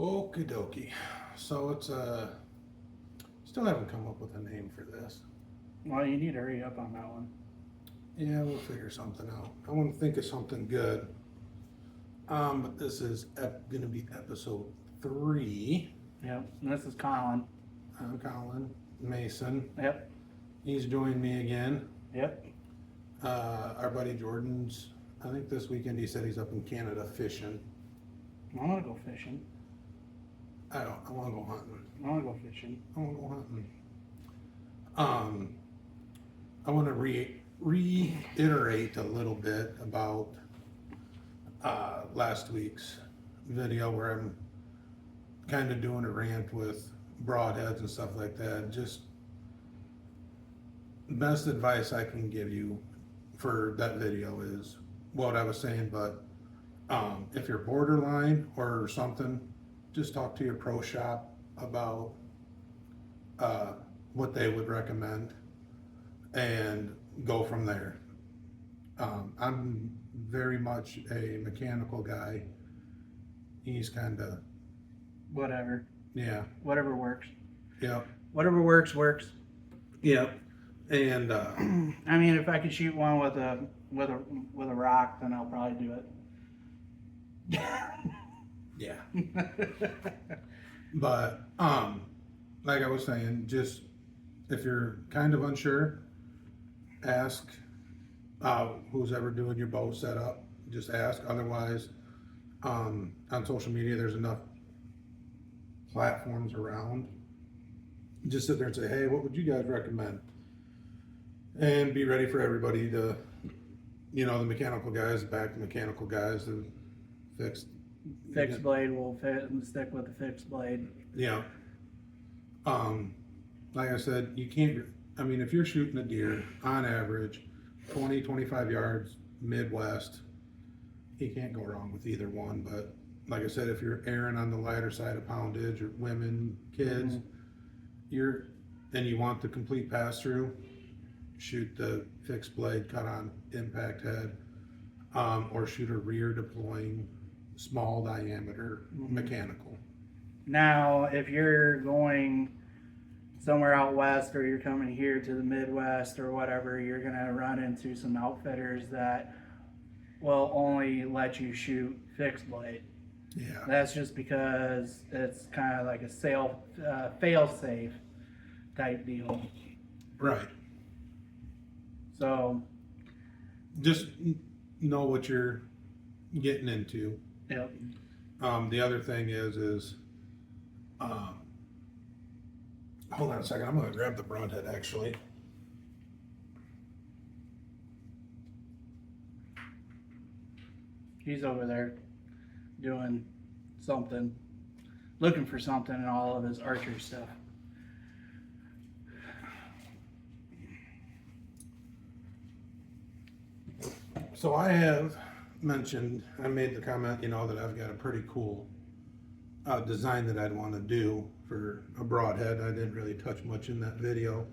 Okie dokie. So it's still haven't come up with a name for this. Well, you need to hurry up on that one. Yeah, we'll figure something out. I want to think of something good. But this is going to be episode 3. Yep. And this is Colin. I'm Colin Mason. Yep. He's joined me again. Yep. Our buddy Jordan's, I think this weekend he said he's up in Canada fishing. I want to go fishing. I want to go hunting. I want to go fishing. I want to go hunting. I want to reiterate a little bit about last week's video where I'm kind of doing a rant with broadheads and stuff like that. Just best advice I can give you for that video is what I was saying, but if you're borderline or something, just talk to your pro shop about what they would recommend and go from there. I'm very much a mechanical guy. He's kind of, Whatever. yeah, Whatever works. yep, Whatever works, works. yep. And I mean, if I could shoot one with a rock, then I'll probably do it. yeah, but like I was saying, just if you're kind of unsure, ask who's ever doing your bow setup. Just ask. Otherwise, on social media, there's enough platforms around. Just sit there and say, hey, what would you guys recommend? And be ready for everybody to, the mechanical guys, back the mechanical guys, the fixed. Fixed blade will fit and stick with the fixed blade. Yeah. Like I said, you can't, if you're shooting a deer on average, 20, 25 yards, Midwest, you can't go wrong with either one. But like I said, if you're erring on the lighter side of poundage or women, kids, and you want the complete pass through, shoot the fixed blade cut on impact head, or shoot a rear deploying small diameter mechanical. Now, if you're going somewhere out west or you're coming here to the Midwest or whatever, you're going to run into some outfitters that will only let you shoot fixed blade. Yeah. That's just because it's kind of like a fail-safe type deal. Right. So, Just know what you're getting into. yep. The other thing is hold on a second. I'm going to grab the broadhead actually. He's over there doing something, looking for something in all of his archery stuff. So I have mentioned, I made the comment, that I've got a pretty cool design that I'd want to do for a broadhead. I didn't really touch much in that video.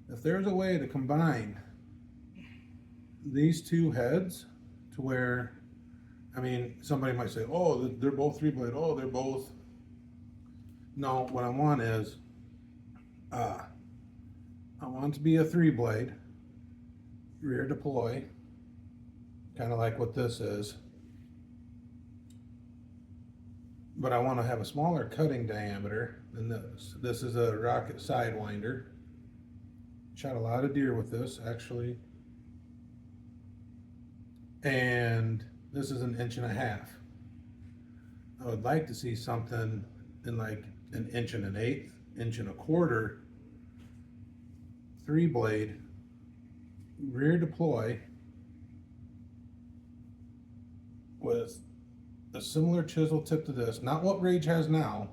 If there's a way to combine these two heads to where, somebody might say, oh, they're both 3-blade. Oh, they're both. No, what I want is, I want it to be a 3-blade, rear deploy, kind of like what this is. But I want to have a smaller cutting diameter than this. This is a Rocket Sidewinder. Shot a lot of deer with this, actually. And this is 1.5 inches. I would like to see something in like 1.125 inches, 1.25 inches, 3-blade, rear deploy with a similar chisel tip to this, not what Rage has now,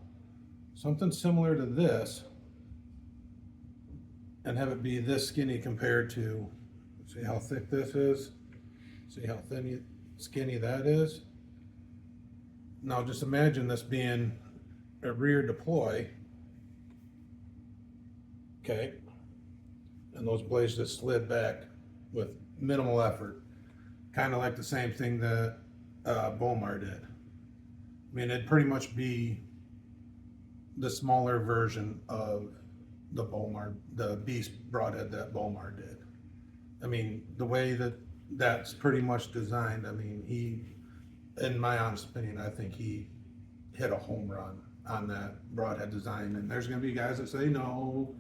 something similar to this, and have it be this skinny compared to, see how thick this is, see how thin, skinny that is. Now just imagine this being a rear deploy, okay, and those blades just slid back with minimal effort, kind of like the same thing that Bomar did. I mean, it'd pretty much be the smaller version of the Bomar, the Beast broadhead that Bomar did. I mean, the way that that's pretty much designed, I mean, in my honest opinion, I think he hit a home run on that broadhead design. And there's gonna be guys that say no,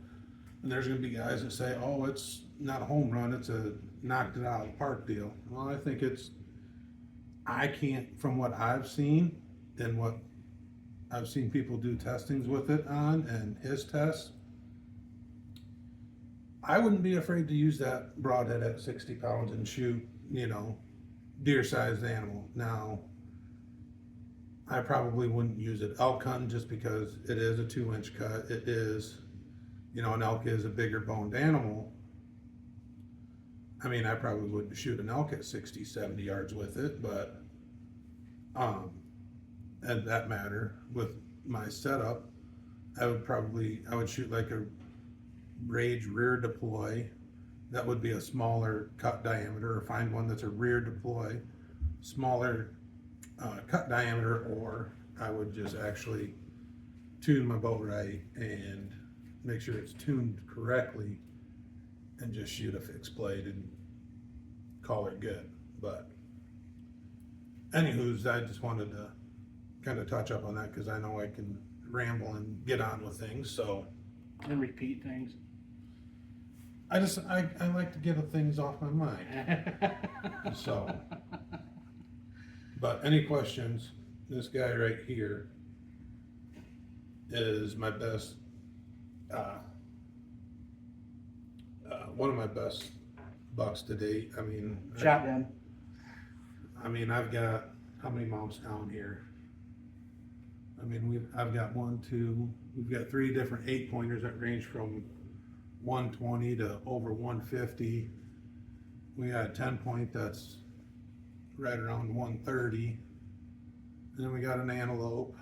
and there's gonna be guys that say, oh, it's not a home run, it's a knocked it out of the park deal. Well, I can't, from what I've seen and what I've seen people do testings with it on and his tests, I wouldn't be afraid to use that broadhead at 60 pounds and shoot, deer-sized animal. Now, I probably wouldn't use it elk hunting just because it is a 2-inch cut. It is, an elk is a bigger boned animal. I mean, I probably wouldn't shoot an elk at 60, 70 yards with it, but, and that matter, with my setup, I would shoot like a Rage rear deploy. That would be a smaller cut diameter, or find one that's a rear deploy, smaller cut diameter, or I would just actually tune my bow right and make sure it's tuned correctly and just shoot a fixed blade and call it good. But anywho's, I just wanted to kind of touch up on that because I know I can ramble and get on with things, so And repeat things. I like to get things off my mind. So, but any questions, this guy right here is my best, one of my best bucks to date. I mean, Shotgun. I've got, how many mounts down here? I mean, I've got we've got 3 different 8-pointers that range from 120 to over 150. We got a 10-point that's right around 130. And then we got an antelope.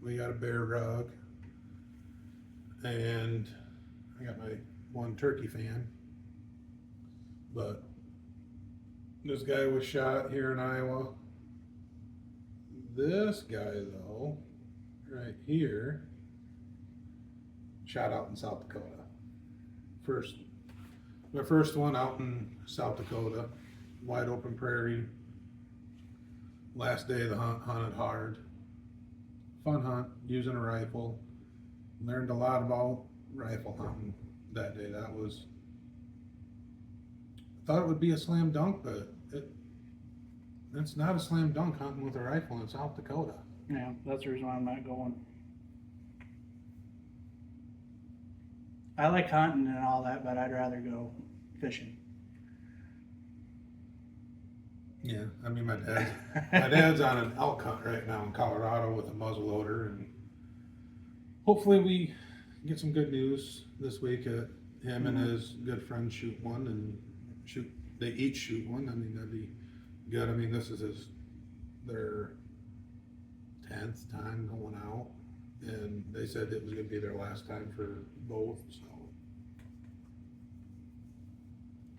We got a bear rug. And I got my one turkey fan. But this guy was shot here in Iowa. This guy, though, right here, shot out in South Dakota. My first one out in South Dakota, wide open prairie. Last day of the hunt, hunted hard. Fun hunt, using a rifle. Learned a lot about rifle hunting that day. I thought it would be a slam dunk, but it's not a slam dunk hunting with a rifle in South Dakota. Yeah, that's the reason why I'm not going. I like hunting and all that, but I'd rather go fishing. Yeah, I mean, my dad's on an elk hunt right now in Colorado with a muzzleloader, and hopefully we get some good news this week. Him and his good friend shoot one, and they each shoot one. I mean, that'd be good. I mean, this is their 10th time going out, and they said it was going to be their last time for both. So,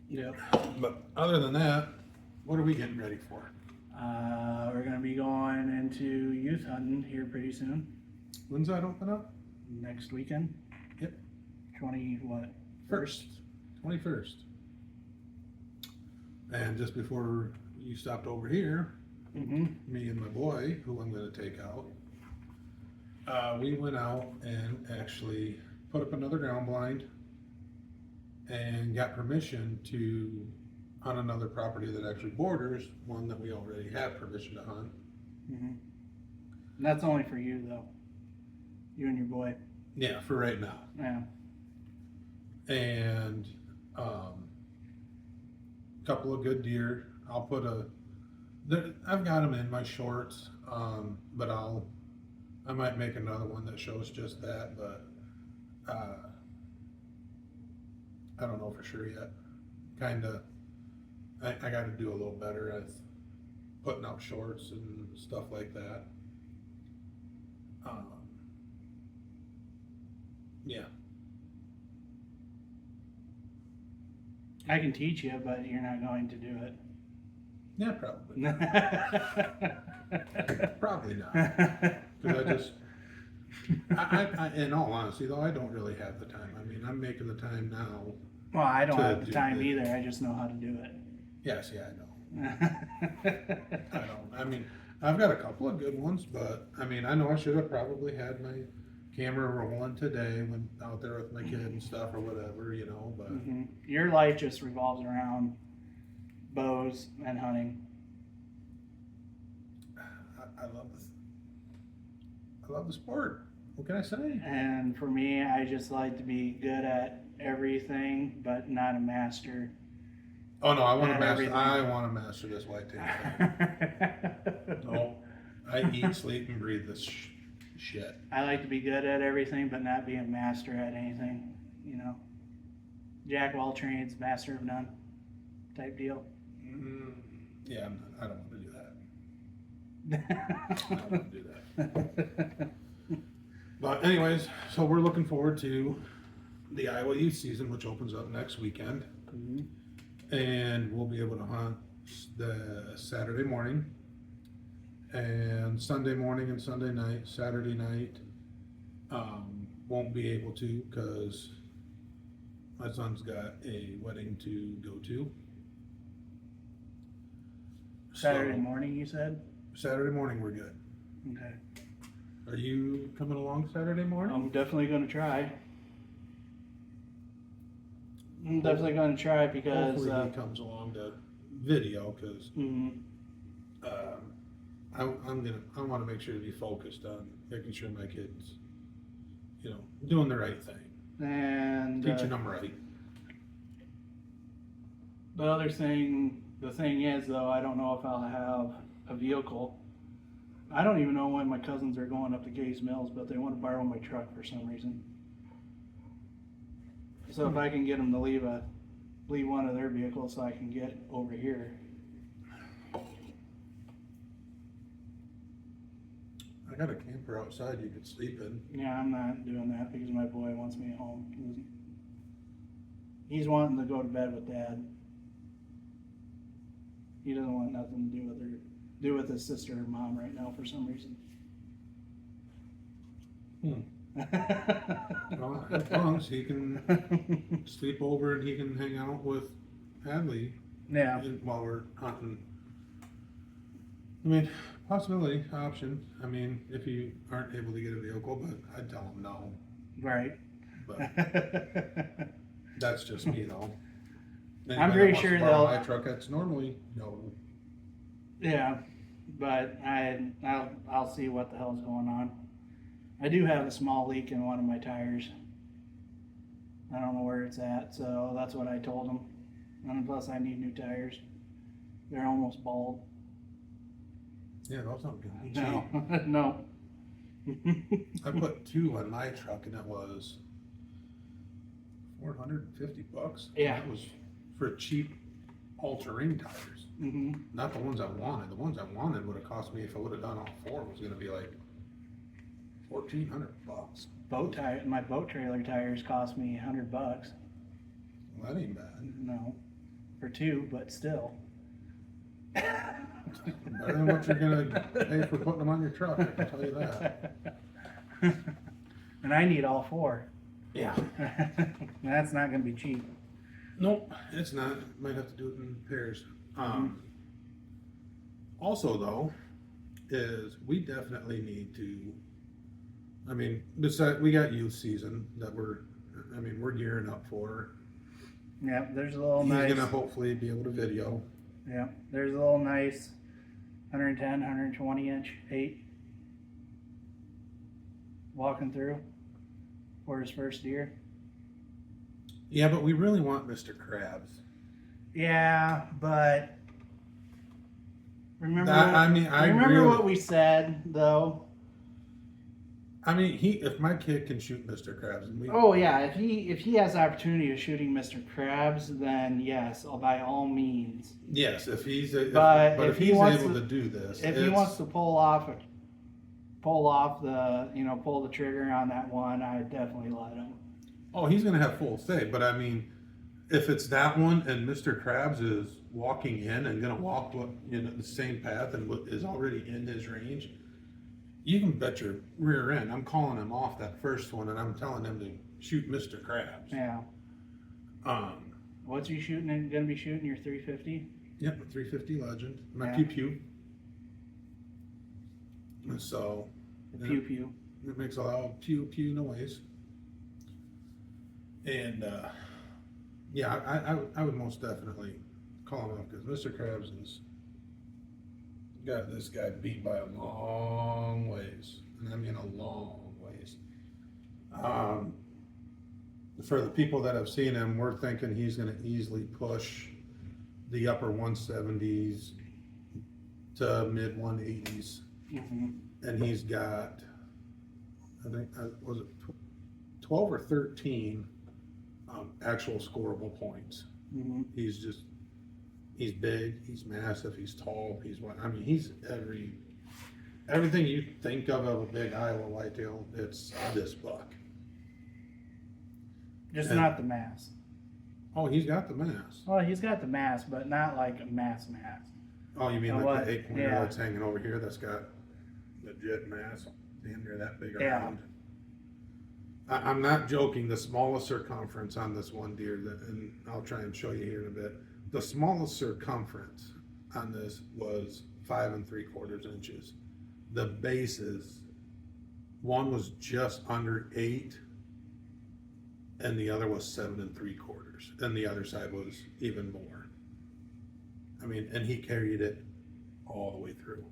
Yeah. but other than that, what are we getting ready for? We're gonna be going into youth hunting here pretty soon. When's that open up? Next weekend. Yep. 21st. And just before you stopped over here, Mm-hmm. me and my boy, who I'm going to take out, we went out and actually put up another ground blind and got permission to hunt another property that actually borders one that we already have permission to hunt. Mm-hmm. And that's only for you though. You and your boy. Yeah, for right now. Yeah. And couple of good deer. I've got them in my shorts, but I might make another one that shows just that, but I don't know for sure yet. I got to do a little better at putting out shorts and stuff like that. Yeah. I can teach you, but you're not going to do it. Yeah, probably. Probably not. Because in all honesty, though, I don't really have the time. I mean, I'm making the time now. Well, I don't To have the do time the- either. I just know how to do it. Yes, yeah, I know. I don't. I mean, I've got a couple of good ones, but I mean, I know I should have probably had my camera rolling today when out there with my kid and stuff or whatever, you know. But Mhm. Your life just revolves around bows and hunting. I love this. I love the sport. What can I say? And for me, I just like to be good at everything, but not a master. Oh no, I want to At master. everything. I want to master this whitetail thing. No, I eat, sleep, and breathe this shit. I like to be good at everything, but not be a master at anything. You know, jack of all trades, master of none, type deal. Yeah, I don't want to do that. I don't want to do that. But anyways, so we're looking forward to the Iowa youth season, which opens up next weekend, Mhm. and we'll be able to hunt the Saturday morning and Sunday morning and Sunday night. Saturday night won't be able to because my son's got a wedding to go to. Saturday So, morning, you said? Saturday morning we're good. Okay. Are you coming along Saturday morning? I'm definitely going to try. I'm definitely going to try because Hopefully he comes along to video because mhm. I want to make sure to be focused on making sure my kids, you know, doing the right thing, And teaching them right. the thing is though, I don't know if I'll have a vehicle. I don't even know when my cousins are going up to Gays Mills, but they want to borrow my truck for some reason. So if I can get them to leave one of their vehicles so I can get over here. I got a camper outside you could sleep in. Yeah, I'm not doing that because my boy wants me at home. He's wanting to go to bed with Dad. He doesn't want nothing to do with his sister or mom right now for some reason. Well, as long as he can sleep over and he can hang out with Hadley Yeah. while we're hunting. I mean, possibility, option. I mean, if you aren't able to get a vehicle, but I'd tell him no. Right. But that's just me, though. I'm Anybody pretty that wants to sure borrow they'll- my truck, that's normally no. Yeah, but I'll see what the hell's going on. I do have a small leak in one of my tires. I don't know where it's at, so that's what I told them. And plus, I need new tires. They're almost bald. Yeah, those don't get me No, cheap. no. I put 2 on my truck, and that was $450. Yeah. That was for cheap all-terrain tires. hmm Not the ones I wanted. The ones I wanted would have cost me, if I would have done all 4, was going to be like $1,400. My boat trailer tires cost me $100. Well, that ain't bad. No, for 2, but still. Better than what you're gonna pay for putting them on your truck, I can tell you that. And I need all 4. Yeah. That's not gonna be cheap. Nope, it's not. Might have to do it in pairs. Also, though, is we definitely need to. I mean, besides, we got youth season that we're gearing up for. Yeah, there's a little He's nice. gonna hopefully be able to video. Yeah, there's a little nice 110, 120 inch 8 walking through for his first deer. Yeah, but we really want Mr. Krabs. Yeah, but remember, I mean, I remember really- what we said though. I mean, if my kid can shoot Mr. Krabs, and we. Oh yeah, if he has the opportunity of shooting Mr. Krabs, then yes, by all means. Yes, if he's But but if if he he's wants able to- to do this, If he wants to pull off pull the trigger on that one, I'd definitely let him. oh, he's gonna have full say. But I mean, if it's that one and Mr. Krabs is walking in and gonna walk the same path and what is already in his range, you can bet your rear end, I'm calling him off that first one and I'm telling him to shoot Mr. Krabs. Yeah. What's he shooting? Gonna be shooting your 350? Yep, 350 Legend, my Yeah. pew pew. And so The pew pew. it makes a loud pew pew noise. And yeah, I would most definitely call him off because Mr. Krabs has got this guy beat by a long ways, and I mean a long ways. For the people that have seen him, we're thinking he's going to easily push the upper 170s to mid 180s, Mm-hmm. and he's got, I think, was it 12 or 13 actual scoreable points. Mm-hmm. He's big, he's massive, he's tall, he's everything you think of a big Iowa whitetail, it's this buck. Just And- not the mass. Oh, he's got the mass. Well, he's got the mass, but not like a mass. Oh, you mean And like what- the 8-pointer yeah. that's hanging over here that's got legit mass, damn near that big Yeah. around. I'm not joking, the smallest circumference on this one deer, and I'll try and show you here in a bit. The smallest circumference on this was 5 3/4 inches. The bases, one was just under 8, and the other was 7 3/4, and the other side was even more. I mean, and he carried it all the way through.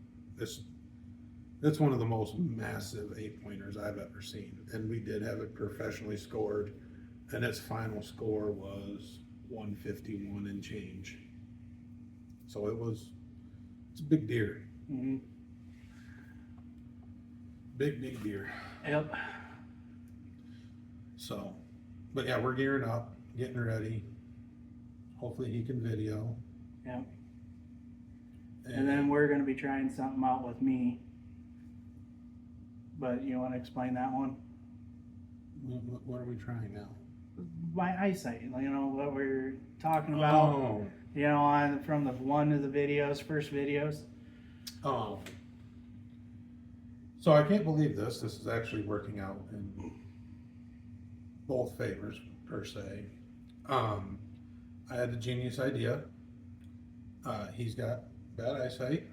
It's one of the most massive 8-pointers I've ever seen, and we did have it professionally scored, and its final score was 151 and change. So it's a big deer, Mm-hmm. big deer. Yep. So, but yeah, we're gearing up, getting ready. Hopefully he can video. Yep. And then we're gonna be trying something out with me. But you want to explain that one? What are we trying now? My eyesight, you know what we're talking about. Oh, You know, from the one of the first videos. oh. So I can't believe this. This is actually working out in both favors per se. I had a genius idea. He's got bad eyesight.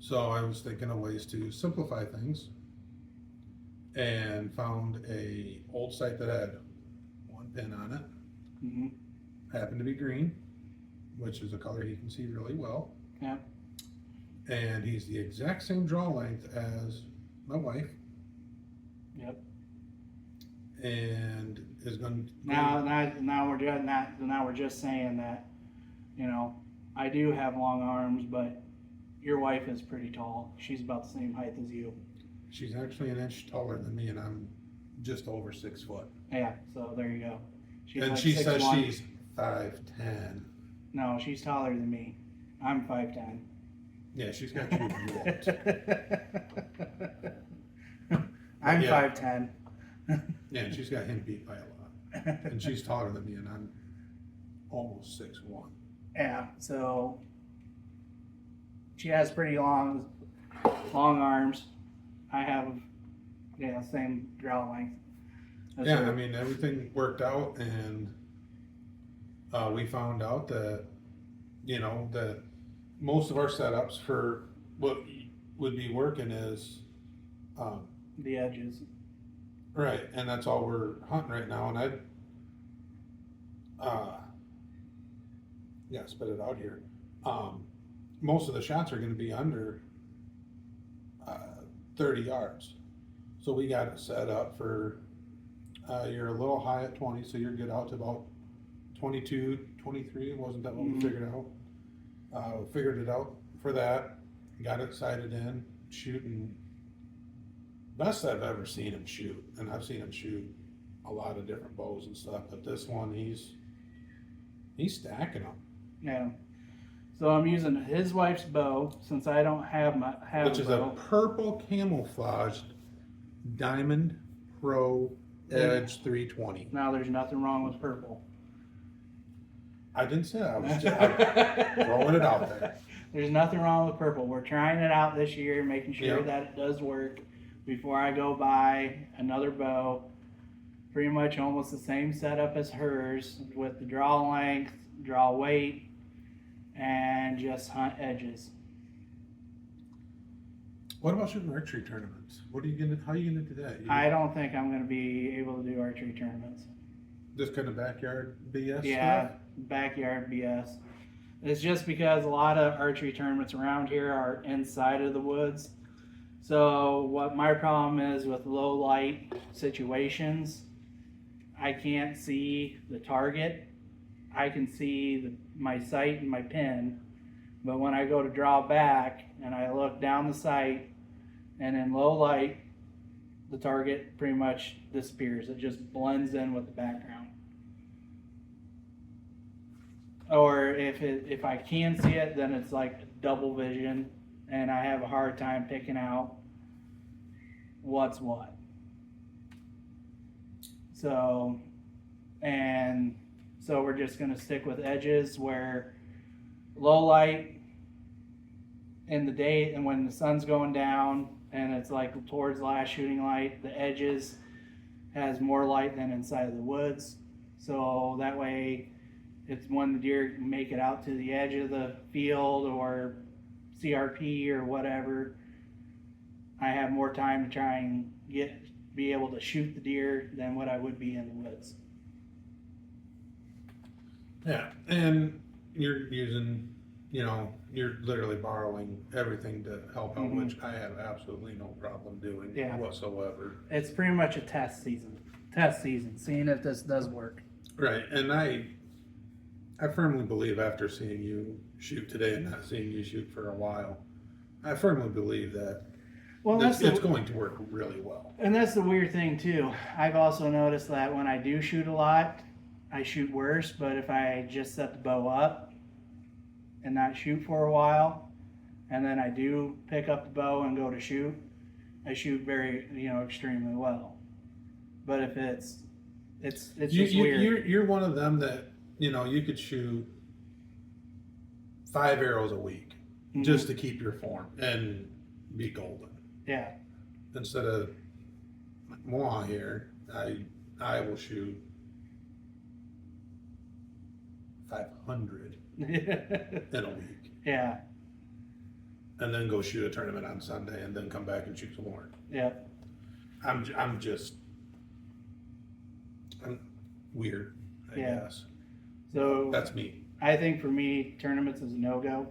So I was thinking of ways to simplify things and found a old sight that had one pin on it. Mm-hmm. Happened to be green, which is a color he can see really well. Yeah. And he's the exact same draw length as my wife. Yep. And is going to Now we're doing that. Now we're just saying that, you know, I do have long arms, but your wife is pretty tall. She's about the same height as you. She's actually an inch taller than me, and I'm just over 6 foot. Yeah. So there you go. She's And like she says 6'1". she's 5'10". No, she's taller than me. I'm 5'10". Yeah, she's got you whooped. I'm Yeah. 5'10". Yeah, and she's got him beat by a lot. And she's taller than me, and I'm almost 6'1". Yeah, so she has pretty long arms. I have, same draw length. as Yeah, her. I mean, everything worked out, and we found out that, that most of our setups for what would be working is, The edges. right, and that's all we're hunting right now, and spit it out here. Most of the shots are going to be under 30 yards. So we got it set up for, you're a little high at 20, so you're good out to about 22, 23. Wasn't that what we figured out? Figured it out for that. Got it sighted in, shooting. Best I've ever seen him shoot. And I've seen him shoot a lot of different bows and stuff, but this one, he's stacking them. Yeah. So I'm using his wife's bow since I don't have Which a is a bow. purple camouflaged Diamond Pro Edge 320. Now there's nothing wrong with purple. I didn't say that. I was just throwing it out there. There's nothing wrong with purple. We're trying it out this year, making sure Yeah. that it does work before I go buy another bow. Pretty much almost the same setup as hers with the draw length, draw weight, and just hunt edges. What about shooting archery tournaments? What are you gonna? How are you gonna do that? I don't think I'm going to be able to do archery tournaments. This kind of backyard BS Yeah, stuff. backyard BS. It's just because a lot of archery tournaments around here are inside of the woods. So what my problem is with low light situations, I can't see the target. I can see my sight and my pin, but when I go to draw back and I look down the sight, and in low light, the target pretty much disappears. It just blends in with the background. Or if I can see it, then it's like double vision, and I have a hard time picking out what's what. So we're just gonna stick with edges where low light in the day and when the sun's going down and it's like towards last shooting light, the edges has more light than inside of the woods. So that way it's when the deer make it out to the edge of the field or CRP or whatever, I have more time to try and be able to shoot the deer than what I would be in the woods. Yeah, and you're using, you're literally borrowing everything to help out, Mhm. which I have absolutely no problem doing Yeah. whatsoever. It's pretty much a test season, seeing if this does work. Right, and I firmly believe after seeing you shoot today and not seeing you shoot for a while, I firmly believe that Well, it's going to work really well. And that's the weird thing too. I've also noticed that when I do shoot a lot, I shoot worse, but if I just set the bow up and not shoot for a while, and then I do pick up the bow and go to shoot, I shoot very, extremely well. But if it's just weird. You're one of them that, you could shoot 5 arrows a week Mhm. just to keep your form and be golden. Yeah. Instead of moi here, I will shoot 500 in a week, Yeah. and then go shoot a tournament on Sunday, and then come back and shoot some more. Yeah. I'm weird, I Yeah. guess. So That's me. I think for me, tournaments is a no-go.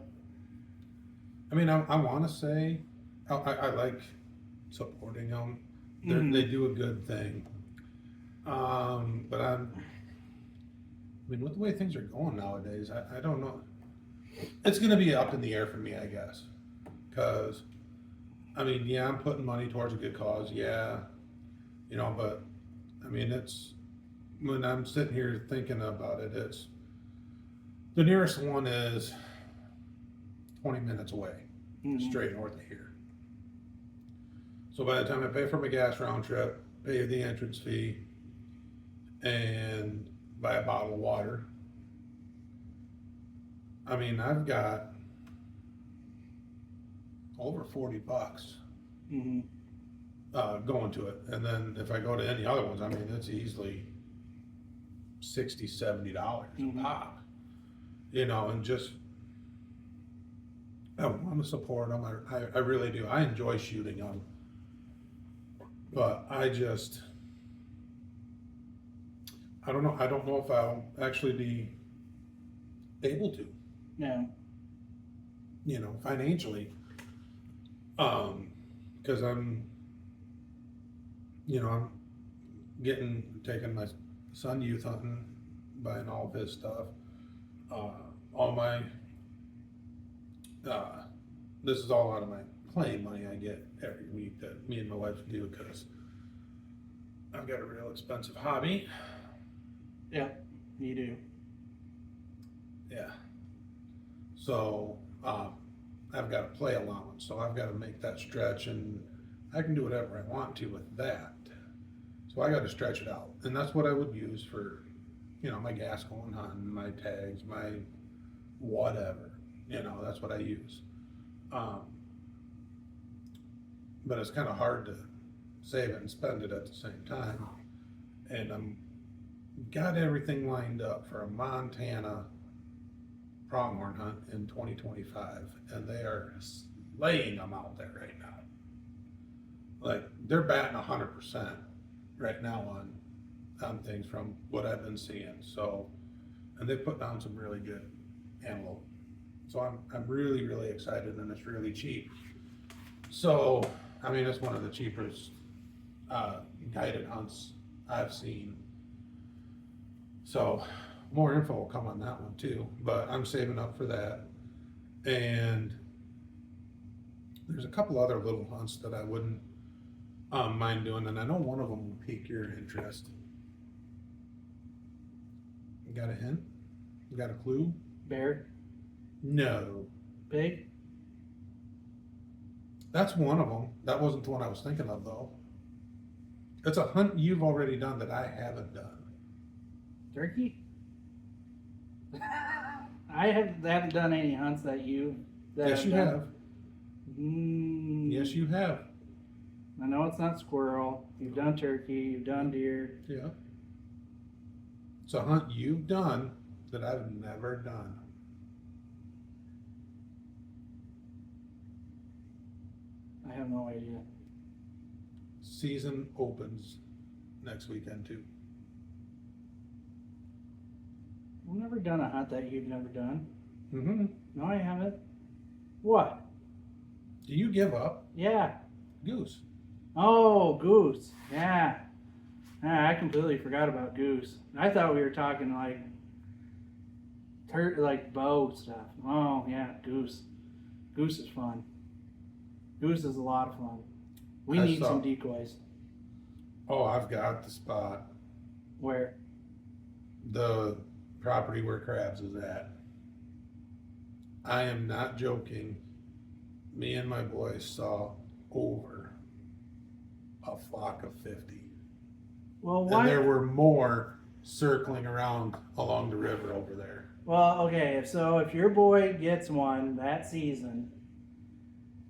I mean, I want to say I like supporting them. Mhm. They do a good thing. But I mean, with the way things are going nowadays, I don't know. It's going to be up in the air for me, I guess. Because, I mean, yeah, I'm putting money towards a good cause, yeah. But, I mean, when I'm sitting here thinking about it, the nearest one is 20 minutes away, Mhm. straight north of here. So by the time I pay for my gas round trip, pay the entrance fee, and buy a bottle of water, I mean, I've got over $40 Mhm. going to it. And then if I go to any other ones, I mean, it's easily $60, $70 Mhm. a pop. And just, I want to support them. I really do. I enjoy shooting them. But I don't know. I don't know if I'll actually be able to, Yeah. financially. Because I'm taking my son youth hunting, buying all of his stuff. All my, this is all out of my playing money I get every week that me and my wife do because I've got a real expensive hobby. Yeah. You do. Yeah. So, I've got a play allowance, so I've got to make that stretch, and I can do whatever I want to with that. So I got to stretch it out, and that's what I would use for you know, my gas going on, my tags, my whatever, you know, that's what I use. Um, but it's kind of hard to save it and spend it at the same time. And I'm got everything lined up for a Montana pronghorn hunt in 2025, and they are laying them out there right now. Like they're batting 100% right now on things from what I've been seeing. So, and they put down some really good antelope. So I'm really excited, and it's really cheap. So I mean, it's one of the cheapest guided hunts I've seen. So more info will come on that one too, but I'm saving up for that. And there's a couple other little hunts that I wouldn't mind doing, and I know one of them will pique your interest. You got a hint? You got a clue? Bear, No. pig. That's one of them. That wasn't the one I was thinking of though. It's a hunt you've already done that I haven't done. Turkey? I haven't done any hunts that Yes, you done. have. Yes, you have. I know it's not squirrel. You've done turkey. You've done deer. Yeah. It's a hunt you've done that I've never done. I have no idea. Season opens next weekend too. I've never done a hunt that you've never done. Mm-hmm. No, I haven't. What? Do you give up? Yeah. Goose. Oh, goose. Yeah. I completely forgot about goose. I thought we were talking like like bow stuff. Oh yeah, goose. Goose is fun. Goose is a lot of fun. We I need saw- some decoys. Oh, I've got the spot. Where? The property where Crabs is at. I am not joking. Me and my boys saw over a flock of 50. Well, And why? there were more circling around along the river over there. Well, okay. If your boy gets one that season,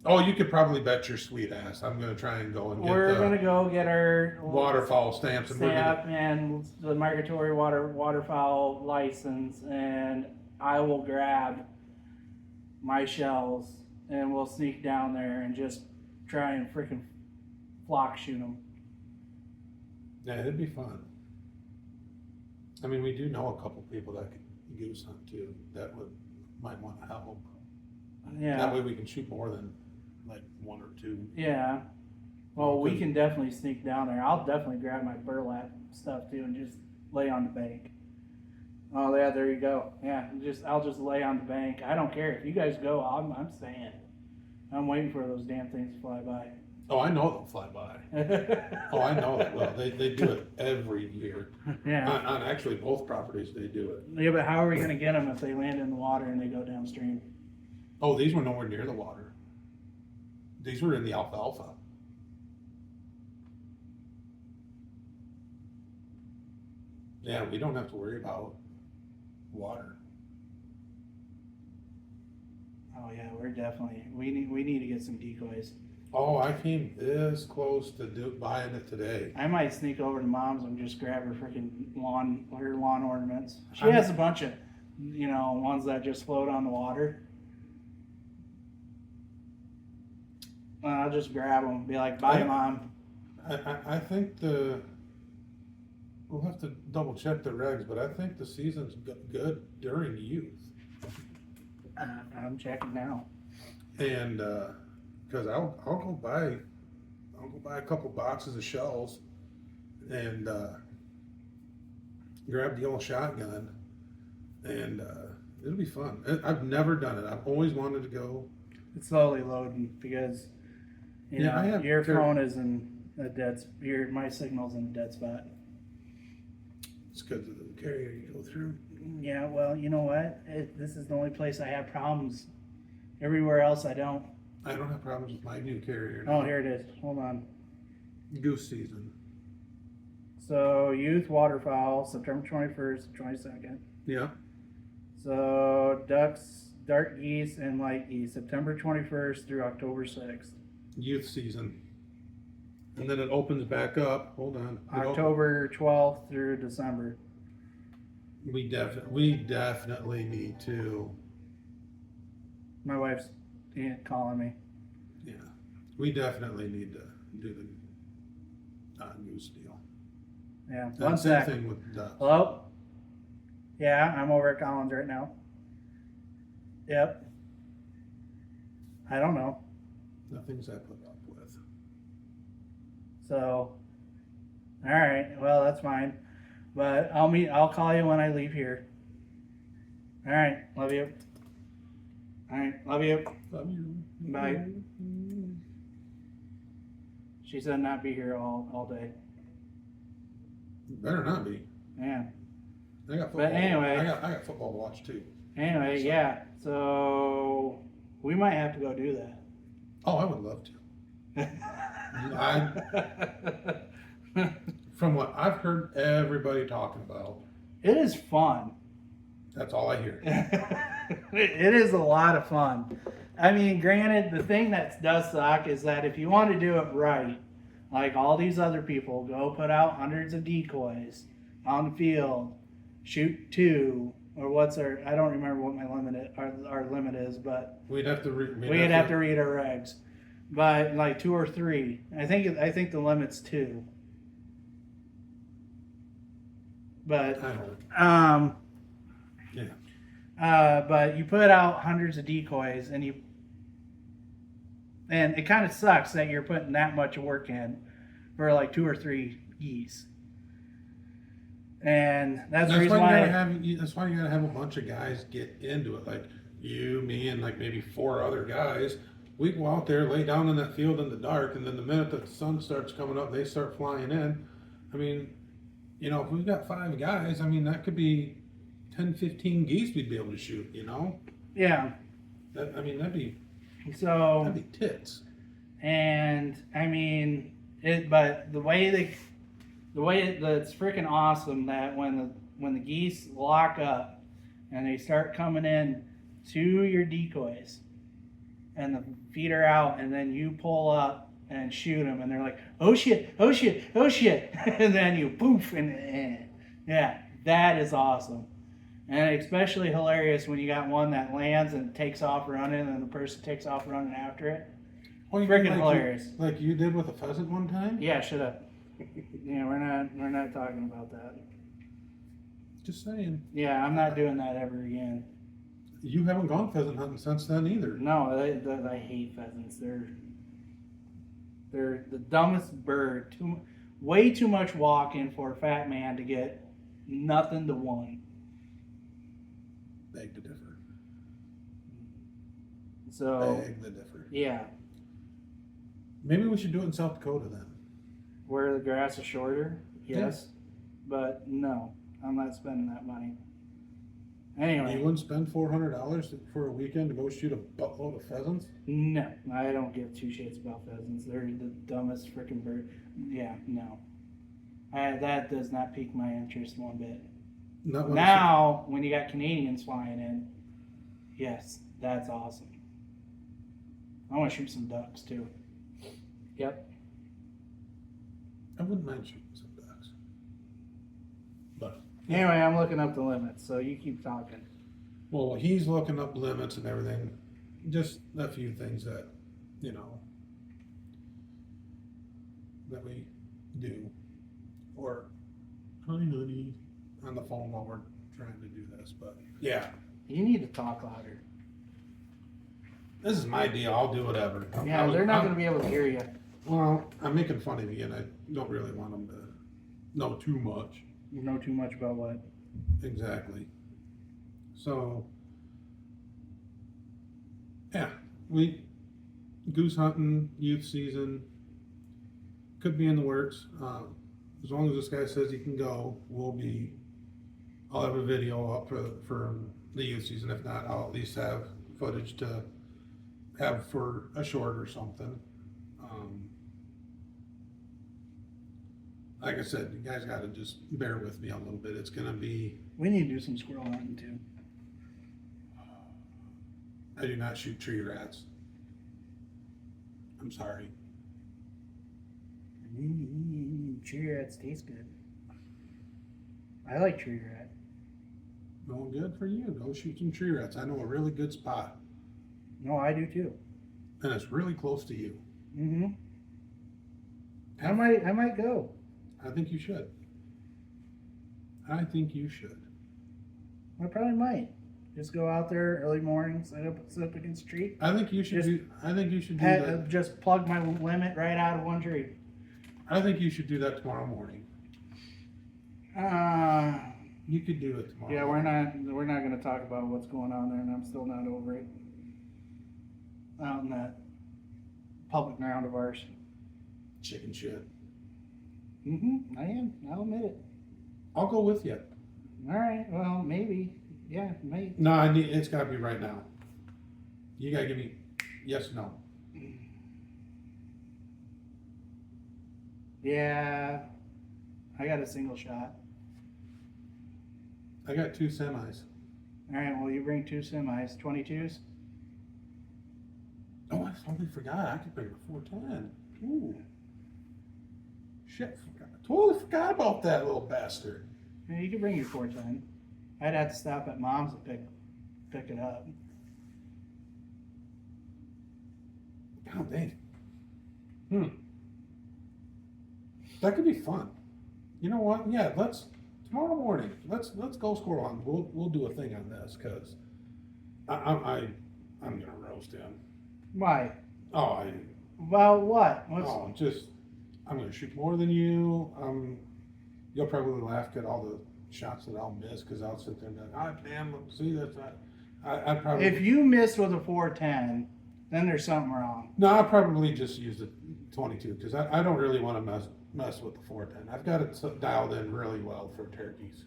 Oh, you could probably bet your sweet ass. I'm gonna try and go and get we're the gonna go get our waterfowl stamps, and we're stamp gonna. and the migratory waterfowl license, and I will grab my shells and we'll sneak down there and just try and freaking flock shoot them. Yeah, it'd be fun. I mean, we do know a couple people that could goose hunt too. That might want to help. That Yeah, way we can shoot more than like one or two. yeah. Well, we Good. can definitely sneak down there. I'll definitely grab my burlap stuff too and just lay on the bank. Oh yeah, there you go. Yeah, I'll just lay on the bank. I don't care if you guys go. I'm staying. I'm waiting for those damn things to fly by. Oh, I know they'll fly by. Oh, I know they will. They do it every year. Yeah. On actually both properties they do it. Yeah, but how are we gonna get them if they land in the water and they go downstream? Oh, these were nowhere near the water. These were in the alfalfa. Yeah, we don't have to worry about water. Oh yeah, we need to get some decoys. Oh, I came this close to buying it today. I might sneak over to mom's and just grab her freaking lawn ornaments. She I'm- has a bunch of, ones that just float on the water. I'll just grab them and be like, bye, Yeah. Mom. I think we'll have to double check the regs, but I think the season's good during youth. I'm checking now. And, cause I'll go buy a couple boxes of shells and, grab the old shotgun and, it'll be fun. I've never done it. I've always wanted to go. It's slowly loading because, Yeah, I have your tur- phone is in a my signal's in a dead spot. It's good that the carrier you go through. Yeah, well, you know what? This is the only place I have problems. Everywhere else, I don't. I don't have problems with my new carrier. Oh, here it is. Hold on. Goose season. So youth waterfowl, September 21st, 22nd. Yeah. So ducks, dark geese, and light geese, September 21st through October 6th. Youth season. And then it opens back up. Hold on. October 12th through December. We definitely need to. My wife's calling me. Yeah. We definitely need to do the goose deal. Yeah. And One same sec. thing with ducks. Hello? Yeah, I'm over at Collins right now. Yep. I don't know. Nothing's I put up with. So, all right. Well, that's fine. But I'll call you when I leave here. All right. Love you. All right. Love you. Love you. Bye. She said not be here all day. Better not be. Yeah. I got football. But anyway. I got football to watch too. Anyway, yeah. So we might have to go do that. Oh, I would love to. From what I've heard everybody talking about, It is fun. that's all I hear. It is a lot of fun. I mean, granted, the thing that does suck is that if you want to do it right, like all these other people, go put out hundreds of decoys on the field, shoot 2, or I don't remember what our limit is, but We'd have to we'd have to read our regs. But like 2 or 3, I think the limit's 2. But I don't. Yeah. but you put out hundreds of decoys, and it kind of sucks that you're putting that much work in for like 2 or 3 geese. And that's the reason why. That's why you gotta have a bunch of guys get into it, like you, me, and like maybe 4 other guys. We go out there, lay down in that field in the dark, and then the minute that the sun starts coming up, they start flying in. I mean, if we've got 5 guys, I mean, that could be 10, 15 geese we'd be able to shoot, Yeah. That'd be So. tits. And I mean but the way it's freaking awesome that when the geese lock up and they start coming in to your decoys and the feet are out, and then you pull up and shoot them, and they're like, oh shit, oh shit, oh shit, and then you poof, and yeah, that is awesome. And especially hilarious when you got one that lands and takes off running, and the person takes off running after it. Well, Freaking hilarious. Like you did with a pheasant one time? Yeah, shut up. Yeah, we're not talking about that. Just saying. Yeah, I'm not doing that ever again. You haven't gone pheasant hunting since then either. No, I hate pheasants. They're the dumbest bird. Way too much walking for a fat man to get nothing to one. Beg to differ. So Beg to differ. yeah, Maybe we should do it in South Dakota then. where the grass is shorter, yes, but no, I'm not spending that money. Anyway, You wouldn't spend $400 for a weekend to go shoot a buttload of pheasants? no, I don't give 2 shits about pheasants. They're the dumbest freaking bird. Yeah, no. That does not pique my interest one bit. Not when Now, when you got Canadians flying in, yes, that's awesome. I want to shoot some ducks too. Yep. I wouldn't mind shooting some ducks. But Anyway, I'm looking up the limits, so you keep talking. well, he's looking up limits and everything. Just a few things that that we do. Or honey on the phone while we're trying to do this. But yeah, You need to talk louder. this is my deal. I'll do whatever. Yeah, they're not going to be able to hear you. Well, I'm making fun of you, and I don't really want them to know too much. You know too much about what? Exactly. So, yeah, goose hunting, youth season, could be in the works. As long as this guy says he can go, I'll have a video up for the youth season. If not, I'll at least have footage to have for a short or something. like I said, you guys gotta just bear with me a little bit. It's gonna be, We need to do some squirrel hunting too. I do not shoot tree rats. I'm sorry. Tree rats taste good. I like tree rat. Well, good for you. Go shoot some tree rats. I know a really good spot, No, I do too. and it's really close to you. Mm-hmm. I might go. I think you should. I think you should. I probably might. Just go out there early morning, sit up against a tree. I think you should Just do. I think you should do Pet, that. just plug my limit right out of one tree. I think you should do that tomorrow morning. You could do it tomorrow. Yeah, we're not gonna talk about what's going on there, and I'm still not over it. Out in that public ground of ours. Chicken shit. I am. I'll admit it. I'll go with you. All right. Well, maybe. Yeah, maybe. No, I need. It's got to be right now. You gotta give me yes, no. Yeah, I got a single shot. I got 2 semis. All right. Well, you bring 2 semis, 22s. Oh, I totally forgot. I could bring a 410. Ooh. Shit, totally forgot about that little bastard. Yeah, you could bring your 410. I'd have to stop at mom's and pick it up. God dang. That could be fun. You know what? Yeah, tomorrow morning. Let's go squirrel hunting. We'll do a thing on this because I'm gonna roast him. Why? Oh, Well, what? I'm gonna shoot more than you. You'll probably laugh at all the shots that I'll miss because I'll sit there and be like, "Ah, damn, see that's not." I probably If you miss with a 410, then there's something wrong. no, I probably just use the 22 because I don't really want to mess with the 410. I've got it dialed in really well for turkeys.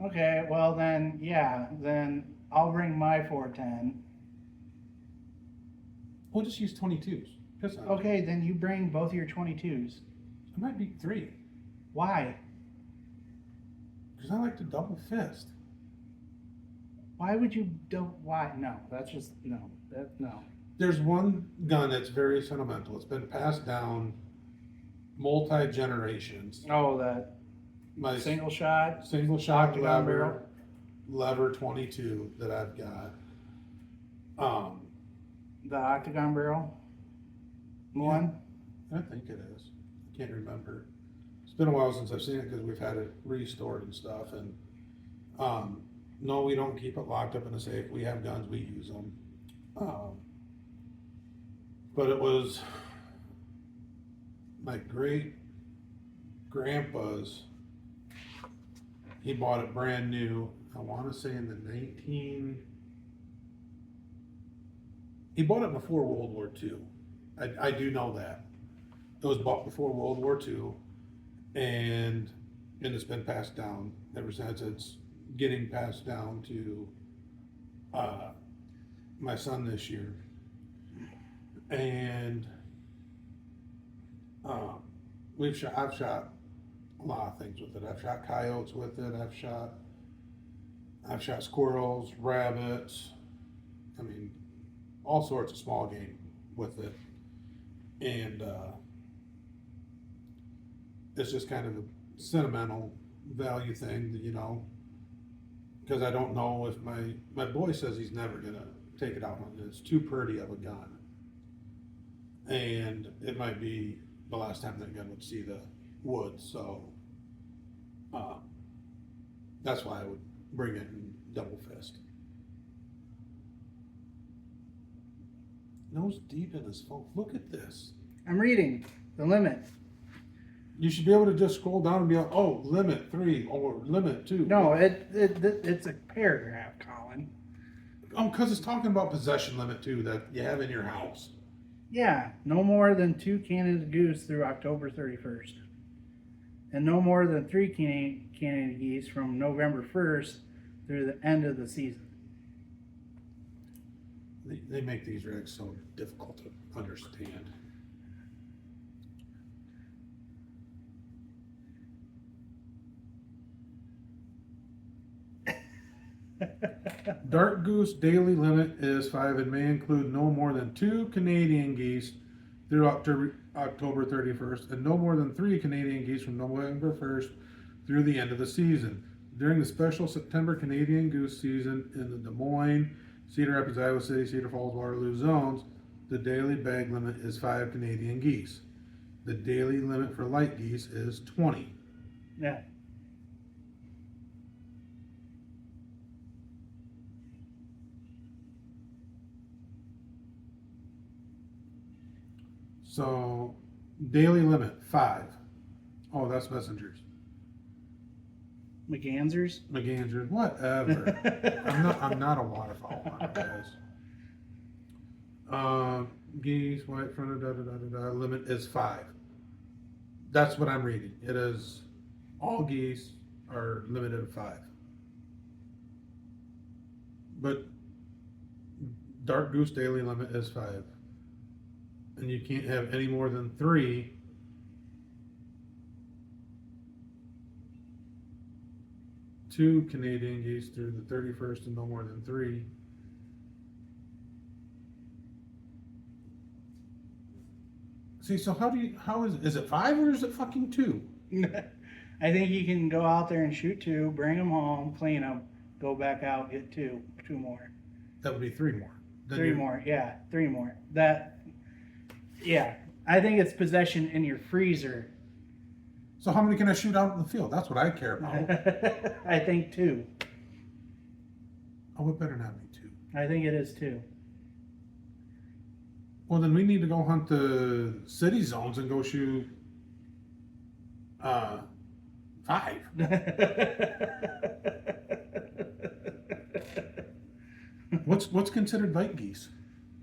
Okay, well then, yeah, then I'll bring my 410. We'll just use 22s. Piss on it. Okay, then you bring both your 22s. I might be 3 Why? because I like to double fist. Why would you do? Why? No, that's just no. No. There's one gun that's very sentimental. It's been passed down multi generations. Oh, that My single shot. single shot Octagon barrel? lever 22 that I've got. The octagon barrel. One. I think it is. I can't remember. It's been a while since I've seen it because we've had it restored and stuff. And no, we don't keep it locked up in a safe. We have guns. We use them. But it was my great grandpa's. He bought it brand new. I want to say in the 19. He bought it before World War II. I do know that. It was bought before World War II, and it's been passed down ever since. It's getting passed down to my son this year. And I've shot a lot of things with it. I've shot coyotes with it. I've shot squirrels, rabbits. I mean, all sorts of small game with it. And it's just kind of a sentimental value thing, you know, because I don't know if my boy says he's never gonna take it out on it. It's too pretty of a gun, and it might be the last time that gun would see the wood. So that's why I would bring it in double fist. Nose deep in his phone. Look at this. I'm reading the limit. You should be able to just scroll down and be like, oh, limit 3 or limit 2. No, it's a paragraph, Colin. Oh, because it's talking about possession limit too that you have in your house. Yeah, no more than 2 Canada Goose through October 31st. And no more than 3 Canada Geese from November 1st through the end of the season. They make these regs so difficult to understand. Dark goose daily limit is 5 and may include no more than 2 Canadian geese through October 31st and no more than 3 Canadian geese from November 1st through the end of the season. During the special September Canadian goose season in the Des Moines, Cedar Rapids, Iowa City, Cedar Falls, Waterloo zones, the daily bag limit is 5 Canadian geese. The daily limit for light geese is 20. Yeah. So, daily limit 5. Oh, that's messengers. McGanzers? McGanders, whatever. I'm not a waterfowl hunter, guys. Geese, white fronted, limit is 5. That's what I'm reading. It is all geese are limited to 5. But dark goose daily limit is 5. And you can't have any more than 3. Two Canadian geese through the 31st and no more than 3. See, so how is it 5 or is it fucking 2? I think you can go out there and shoot 2, bring them home, clean them, go back out, get 2 more. That would be 3 more. Then 3 more, yeah, 3 more. Yeah, I think it's possession in your freezer. So how many can I shoot out in the field? That's what I care about. I think 2. Oh, it better not be 2. I think it is 2. Well, then we need to go hunt the city zones and go shoot 5. What's considered light geese?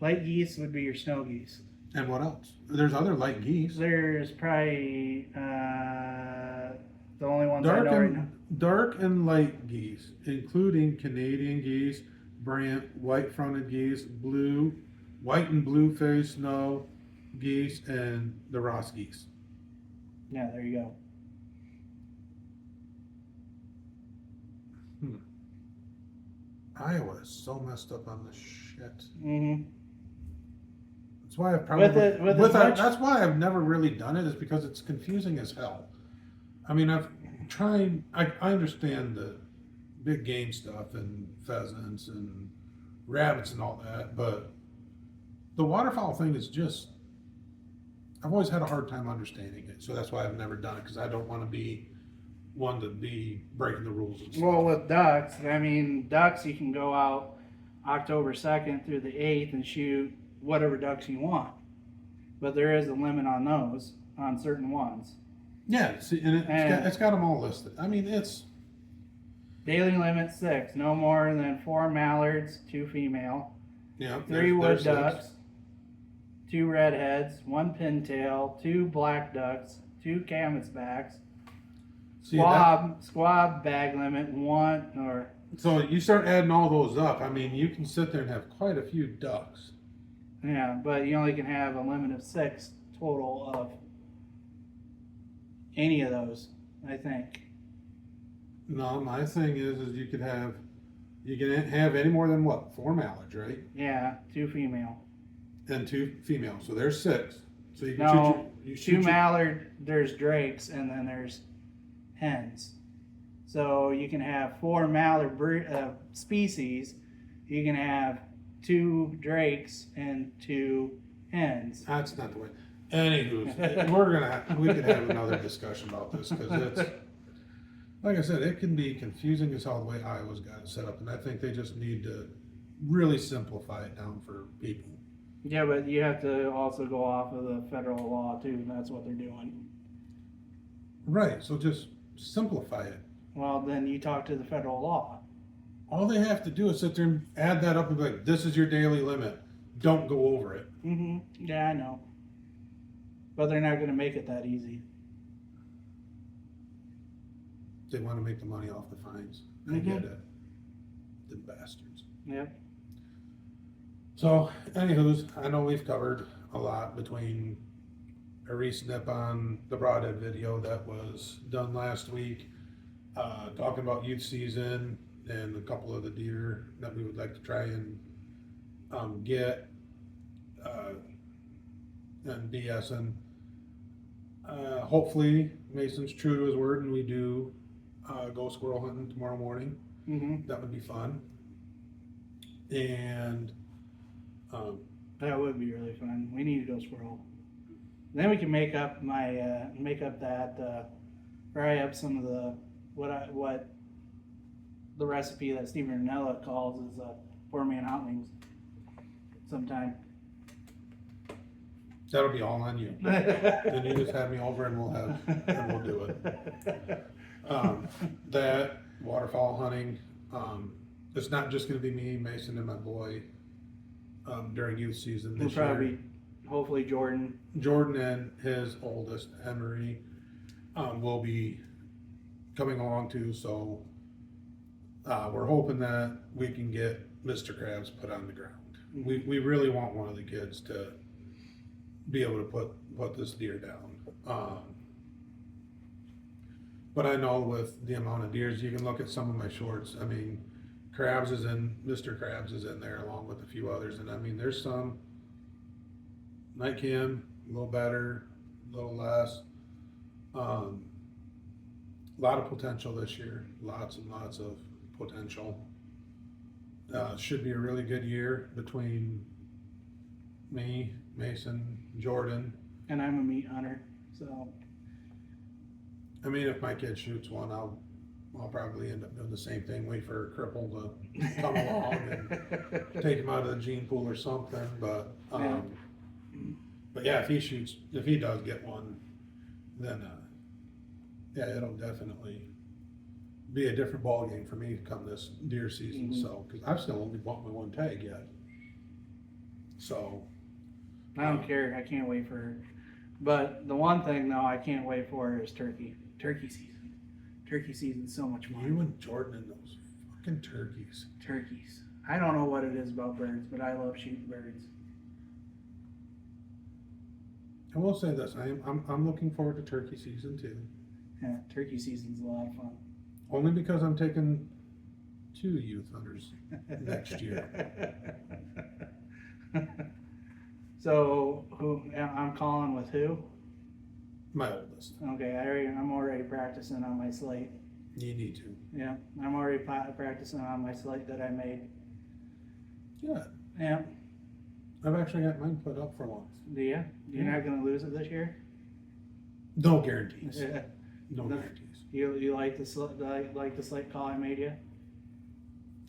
Light geese would be your snow geese. And what else? There's other light geese. There's probably the only ones I know right now. Dark and light geese, including Canadian geese, brant, white-fronted geese, white and blue-faced snow geese, and the Ross geese. Yeah, there you go. Iowa is so messed up on this shit. Mm-hmm. That's why I've probably much... that's why I've never really done it, is because it's confusing as hell. I mean, I've tried. I understand the big game stuff and pheasants and rabbits and all that, but the waterfowl thing is just. I've always had a hard time understanding it, so that's why I've never done it, because I don't want to be one to be breaking the rules and stuff. Well, with ducks, I mean, ducks you can go out October 2nd through the 8th and shoot whatever ducks you want, but there is a limit on those, on certain ones. Yeah, see, and it's got them all listed. I mean, it's daily limit 6, no more than 4 mallards, 2 female, 3 wood ducks, 2 redheads, 1 pintail, 2 black ducks, 2 canvasbacks, squab bag limit 1 or. So you start adding all those up. I mean, you can sit there and have quite a few ducks. Yeah, but you only can have a limit of 6 total of any of those, I think. No, my thing is you can have any more than what? 4 mallards, right? Yeah, 2 female. And 2 females. So there's 6. So you can No, shoot 2 mallard, there's drakes, and then there's hens. So you can have 4 mallard species. You can have 2 drakes and 2 hens. That's not the way. Anywho, we could have another discussion about this, because it's, like I said, it can be confusing as hell the way Iowa's got it set up, and I think they just need to really simplify it down for people. Yeah, but you have to also go off of the federal law too, and that's what they're doing. Right, so just simplify it. Well, then you talk to the federal law. All they have to do is sit there and add that up and be like, this is your daily limit. Don't go over it. Mm-hmm. Yeah, I know. But they're not going to make it that easy. They want to make the money off the fines. I get it. The bastards. Yep. So, anywho's, I know we've covered a lot between a re-snip on the Broadhead video that was done last week, talking about youth season, and a couple of the deer that we would like to try and get and BSing. Hopefully Mason's true to his word and we do go squirrel hunting tomorrow morning. That would be fun. And That would be really fun. We need to go squirrel. Then we can make up fry up some of the what the recipe that Stephen Ranella calls is 4-man hot wings sometime. that'll be all on you. Then you just have me over and we'll do it. That waterfowl hunting, it's not just gonna be me, Mason, and my boy during youth season We'll this year. probably, hopefully Jordan. Jordan and his oldest, Emery, will be coming along too, so we're hoping that we can get Mr. Krabs put on the ground. We really want one of the kids to be able to put this deer down. But I know with the amount of deers, you can look at some of my shorts. I mean, Mr. Krabs is in there along with a few others, and I mean, there's some like him, a little better, a little less. A lot of potential this year, lots and lots of potential. Should be a really good year between me, Mason, Jordan. And I'm a meat hunter, so I mean, if my kid shoots one, I'll probably end up doing the same thing, wait for a cripple to come along and take him out of the gene pool or something, but yeah, if he does get one, then, yeah, it'll definitely be a different ballgame for me come this deer season, so, cause I've still only bought my one tag yet. So. I don't care. I can't wait for. But the one thing though I can't wait for is turkey season. Turkey season's so much fun. You and Jordan and those fucking turkeys. Turkeys. I don't know what it is about birds, but I love shooting birds. I will say this, I'm looking forward to turkey season too. Yeah, turkey season's a lot of fun. Only because I'm taking 2 youth hunters next year. So I'm calling with who? My oldest. Okay, I'm already practicing on my slate. You need to. Yeah, I'm already practicing on my slate that I made. Yeah. Yeah. I've actually got mine put up for once. Do you? You're not gonna lose it this year? No guarantees. Yeah. No No. guarantees. You like the slate call I made you?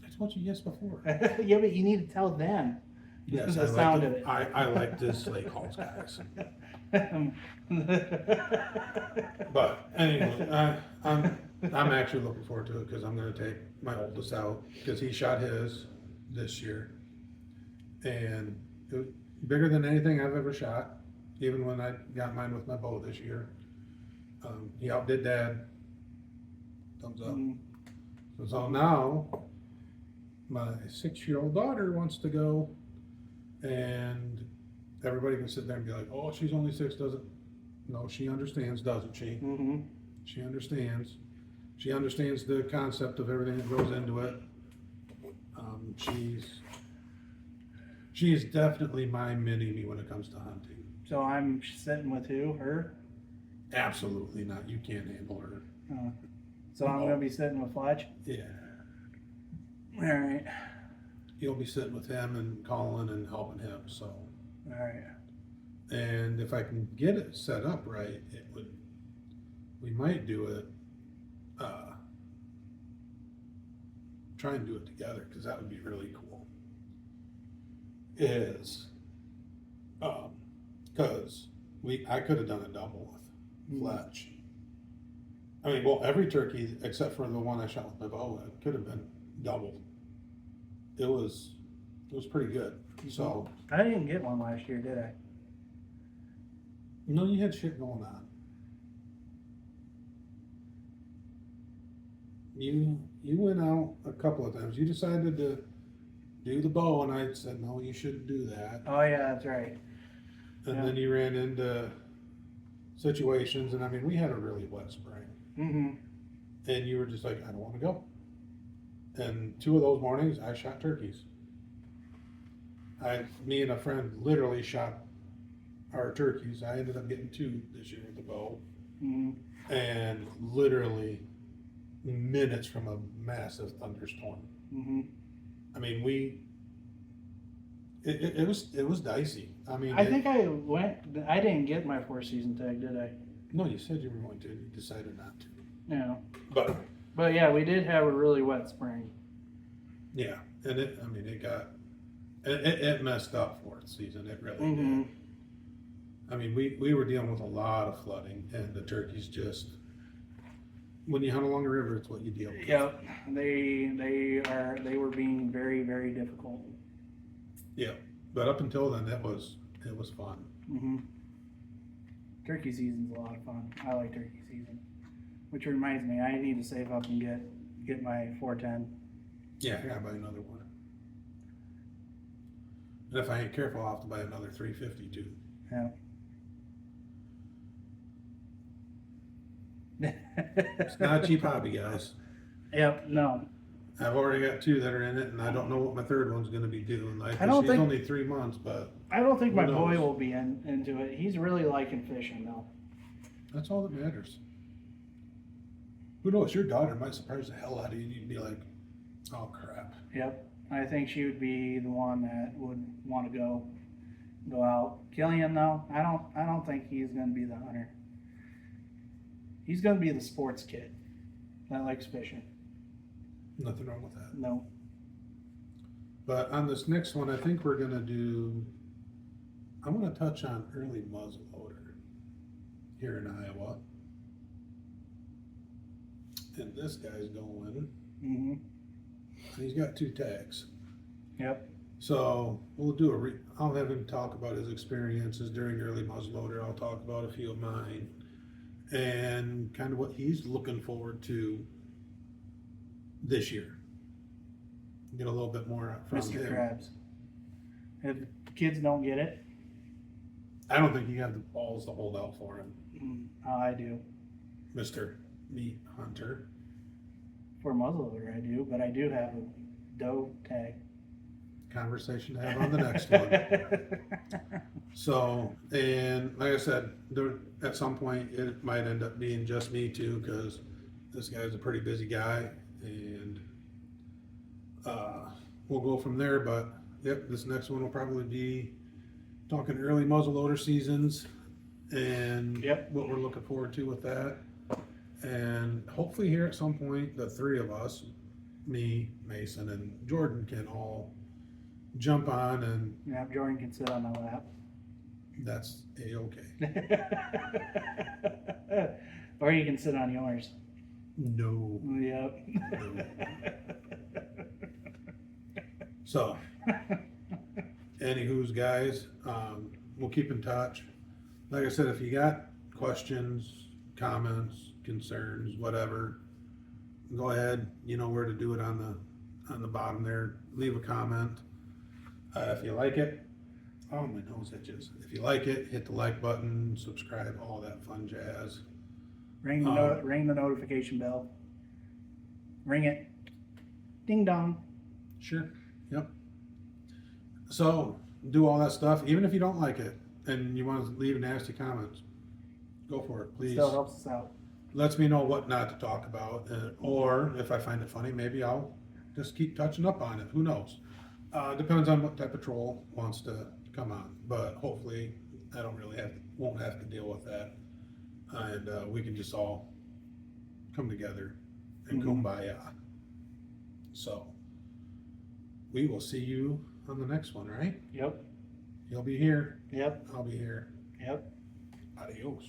I told you yes before. Yeah, but you need to tell them. Yes, The I sound like of it. I like this slate calls, guys. But anyway, I'm actually looking forward to it because I'm going to take my oldest out because he shot his this year, and it was bigger than anything I've ever shot. Even when I got mine with my bow this year, he outdid Dad. Thumbs up. So now my 6-year-old daughter wants to go, and everybody can sit there and be like, "Oh, she's only 6, doesn't?" No, she understands, doesn't she? Mm-hmm. She understands. She understands the concept of everything that goes into it. She is definitely my mini me when it comes to hunting. So I'm sitting with who? Her? Absolutely not. You can't handle her. So I'm gonna be sitting with Fletch. Yeah. All right. You'll be sitting with him and calling and helping him. So. All right. And if I can get it set up right, we might do it, try and do it together, because that would be really cool. Because I could have done a double with Fletch. I mean, well, every turkey except for the one I shot with my bow, it could have been doubled. It was pretty good. So. I didn't get one last year, did I? No, you had shit going on. You went out a couple of times. You decided to do the bow, and I said, no, you shouldn't do that. Oh yeah, that's right. And then you ran into situations, and I mean, we had a really wet spring. Mm-hmm. And you were just like, I don't want to go. And 2 of those mornings, I shot turkeys. Me and a friend literally shot our turkeys. I ended up getting 2 this year with the bow. Mhm. And literally minutes from a massive thunderstorm. Mhm. I mean, it was dicey. I mean, I think I didn't get my 4-season tag, did I? no, you said you were going to. You decided not to. No. But But yeah, we did have a really wet spring. yeah, and it messed up 4th season. It really Mhm. did. I mean, we were dealing with a lot of flooding, and the turkeys just, when you hunt along the river, it's what you deal with. Yep. They were being very, very difficult. Yeah, but up until then, it was fun. Mhm. Turkey season's a lot of fun. I like turkey season. Which reminds me, I need to save up and get my 410. Yeah, I gotta buy another one. And if I ain't careful, I'll have to buy another 350 too. Yeah. It's not a cheap hobby, guys. Yep. No. I've already got 2 that are in it, and I don't know what my 3rd one's gonna be doing. Like, I don't she's think- only 3 months, but I don't think Who my boy knows? will be into it. He's really liking fishing though. that's all that matters. Who knows? Your daughter might surprise the hell out of you. You'd be like, "Oh crap!" Yep. I think she would be the one that would want to go out. Killian though, I don't think he's gonna be the hunter. He's gonna be the sports kid that likes fishing. Nothing wrong with that. No. But on this next one, I think we're gonna do. I want to touch on early muzzleloader here in Iowa, and this guy's going. Mm-hmm. He's got 2 tags. Yep. So we'll do I'll have him talk about his experiences during early muzzleloader. I'll talk about a few of mine and kind of what he's looking forward to this year. Get a little bit more from Mr. him. Krabs. If kids don't get it, I don't think you have the balls to hold out for him, I do. Mr. Meat Hunter. For muzzleloader, I do, but I do have a doe tag. Conversation to have on the next one. So, and like I said, at some point it might end up being just me too, because this guy's a pretty busy guy, and we'll go from there. But yep, this next one will probably be talking early muzzleloader seasons and Yep. what we're looking forward to with that. And hopefully here at some point, the 3 of us, me, Mason, and Jordan, can all jump on, and Yeah, Jordan can sit on my lap. that's a-okay. Or you can sit on yours. No. Yep. So, anywho's guys, we'll keep in touch. Like I said, if you got questions, comments, concerns, whatever, go ahead. You know where to do it on the bottom there. Leave a comment. If you like it, oh my nose itches. If you like it, hit the like button, subscribe, all that fun jazz. Ring the notification bell. Ring it. Ding dong. Sure. Yep. So do all that stuff. Even if you don't like it and you want to leave nasty comments, go for it, please. Still helps us out. Lets me know what not to talk about, or if I find it funny, maybe I'll just keep touching up on it. Who knows? Depends on what type of troll wants to come on, but hopefully I won't have to deal with that, and we can just all come together and kumbaya. So we will see you on the next one, right? Yep. You'll be here. Yep. I'll be here. Yep. Adios.